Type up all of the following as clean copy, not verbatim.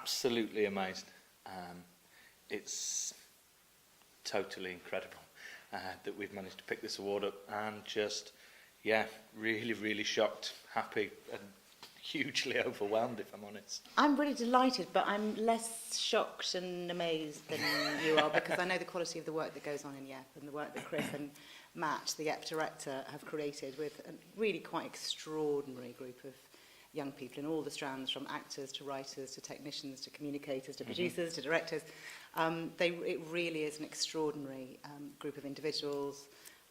absolutely amazed. It's totally incredible that we've managed to pick this award up, and just, yeah, really, really shocked, happy, and hugely overwhelmed, if I'm honest. I'm really delighted, but I'm less shocked and amazed than you are, because I know the quality of the work that goes on in YEP and the work that Chris and Matt, the YEP director, have created with a really quite extraordinary group of young people in all the strands, from actors to writers to technicians to communicators to producers to directors. It really is an extraordinary group of individuals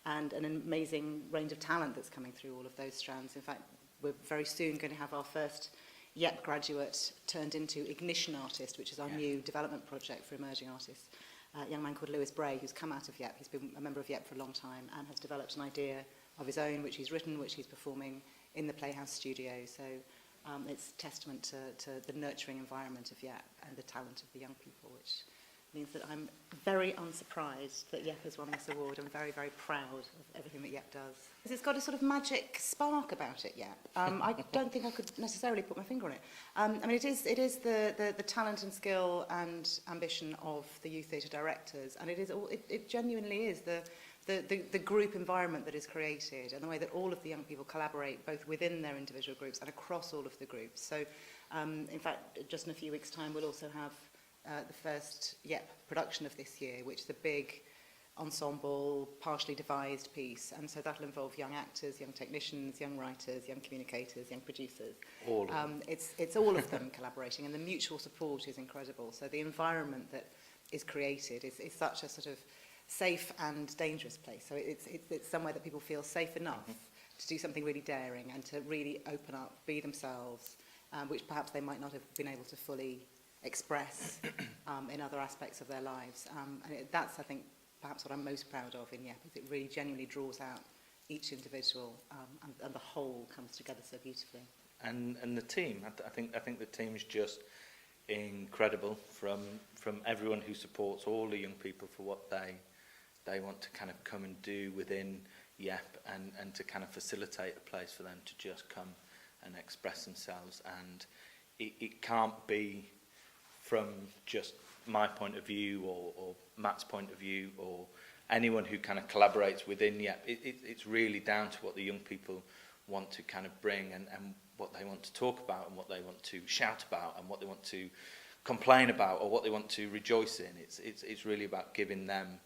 and an amazing range of talent that's coming through all of those strands. In fact, we're very soon going to have our first YEP graduate turned into Ignition Artist, which is our new development project for emerging artists. A young man called Lewis Bray, who's come out of YEP. He's been a member of YEP for a long time and has developed an idea of his own, which he's written, which he's performing in the Playhouse studio. So it's testament to the nurturing environment of YEP and the talent of the young people, which means that I'm very unsurprised that YEP has won this award. I'm very, very proud of everything that YEP does. It's got a sort of magic spark about it, YEP. I don't think I could necessarily put my finger on it. I mean, it is the talent and skill and ambition of the youth theatre directors, and it genuinely is the group environment that is created, and the way that all of the young people collaborate both within their individual groups and across all of the groups. So, in fact, just in a few weeks' time, we'll also have the first YEP production of this year, which is a big ensemble, partially devised piece, and so that'll involve young actors, young technicians, young writers, young communicators, young producers. All of them. It's all of them collaborating, and the mutual support is incredible. So the environment that is created is such a sort of safe and dangerous place. So it's somewhere that people feel safe enough to do something really daring and to really open up, be themselves, which perhaps they might not have been able to fully express in other aspects of their lives. And that's, I think, perhaps what I'm most proud of in YEP, is it really genuinely draws out each individual, and the whole comes together so beautifully. And the team, I think the team's just incredible, from everyone who supports all the young people for what they want to kind of come and do within YEP, and to kind of facilitate a place for them to just come and express themselves. And it can't be from just my point of view or Matt's point of view or anyone who kind of collaborates within YEP. It's really down to what the young people want to kind of bring, and what they want to talk about, and what they want to shout about, and what they want to complain about, or what they want to rejoice in. It's really about giving them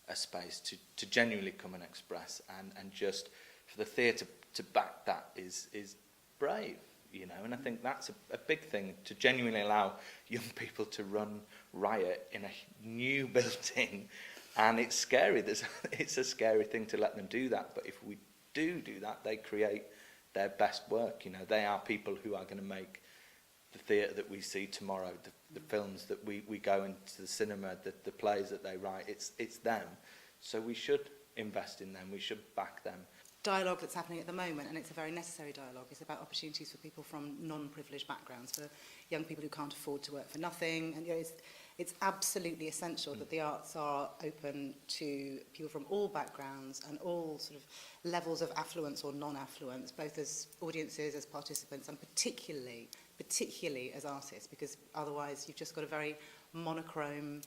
a space to genuinely come and express, and just for the theatre to back that is brave, you know. And I think that's a big thing, to genuinely allow young people to run riot in a new building. And it's scary. It's a scary thing to let them do that. But if we do that, they create their best work. You know, they are people who are going to make the theatre that we see tomorrow, the films that we go into the cinema, the plays that they write. It's them. So we should invest in them. We should back them. Dialogue that's happening at the moment, and it's a very necessary dialogue, is about opportunities for people from non-privileged backgrounds, for young people who can't afford to work for nothing. And you know, it's absolutely essential that the arts are open to people from all backgrounds and all sort of levels of affluence or non-affluence, both as audiences, as participants, and particularly as artists, because otherwise you've just got a very monotone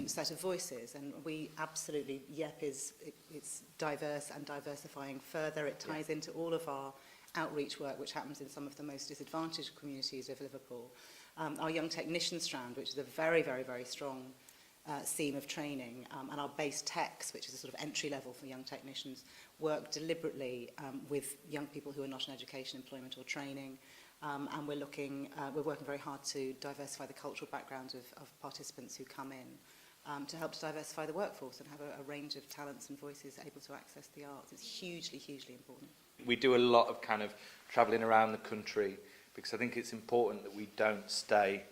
set of voices. And we absolutely, YEP it's diverse and diversifying further. It ties into all of our outreach work, which happens in some of the most disadvantaged communities of Liverpool. Our young technician strand, which is a very, very, very strong theme of training, and our base techs, which is a sort of entry level for young technicians, work deliberately with young people who are not in education, employment or training. And we're working very hard to diversify the cultural backgrounds of participants who come in, to help to diversify the workforce and have a range of talents and voices able to access the arts. It's hugely, hugely important. We do a lot of kind of travelling around the country, because I think it's important that we don't stay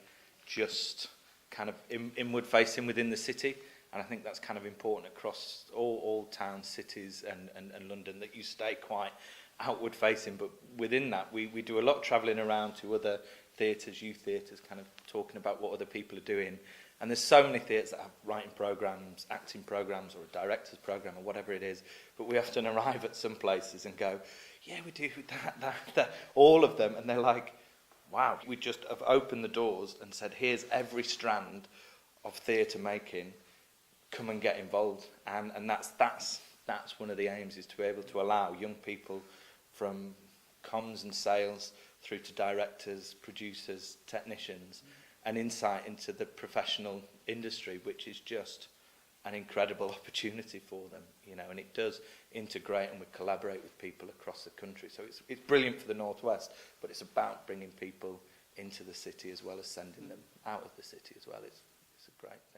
just kind of inward facing within the city. And I think that's kind of important across all towns, cities and London, that you stay quite outward facing. But within that, we do a lot of travelling around to other theatres, youth theatres, kind of talking about what other people are doing. And there's so many theatres that have writing programmes, acting programmes, or a director's programme, or whatever it is. But we often arrive at some places and go, yeah, we do that, all of them. And they're like, wow, we just have opened the doors and said, here's every strand of theatre making, come and get involved. And that's one of the aims, is to be able to allow young people from comms and sales through to directors, producers, technicians, an insight into the professional industry, which is just an incredible opportunity for them, you know, and it does integrate and we collaborate with people across the country. So it's brilliant for the Northwest, but it's about bringing people into the city as well as sending them out of the city as well. It's a great thing.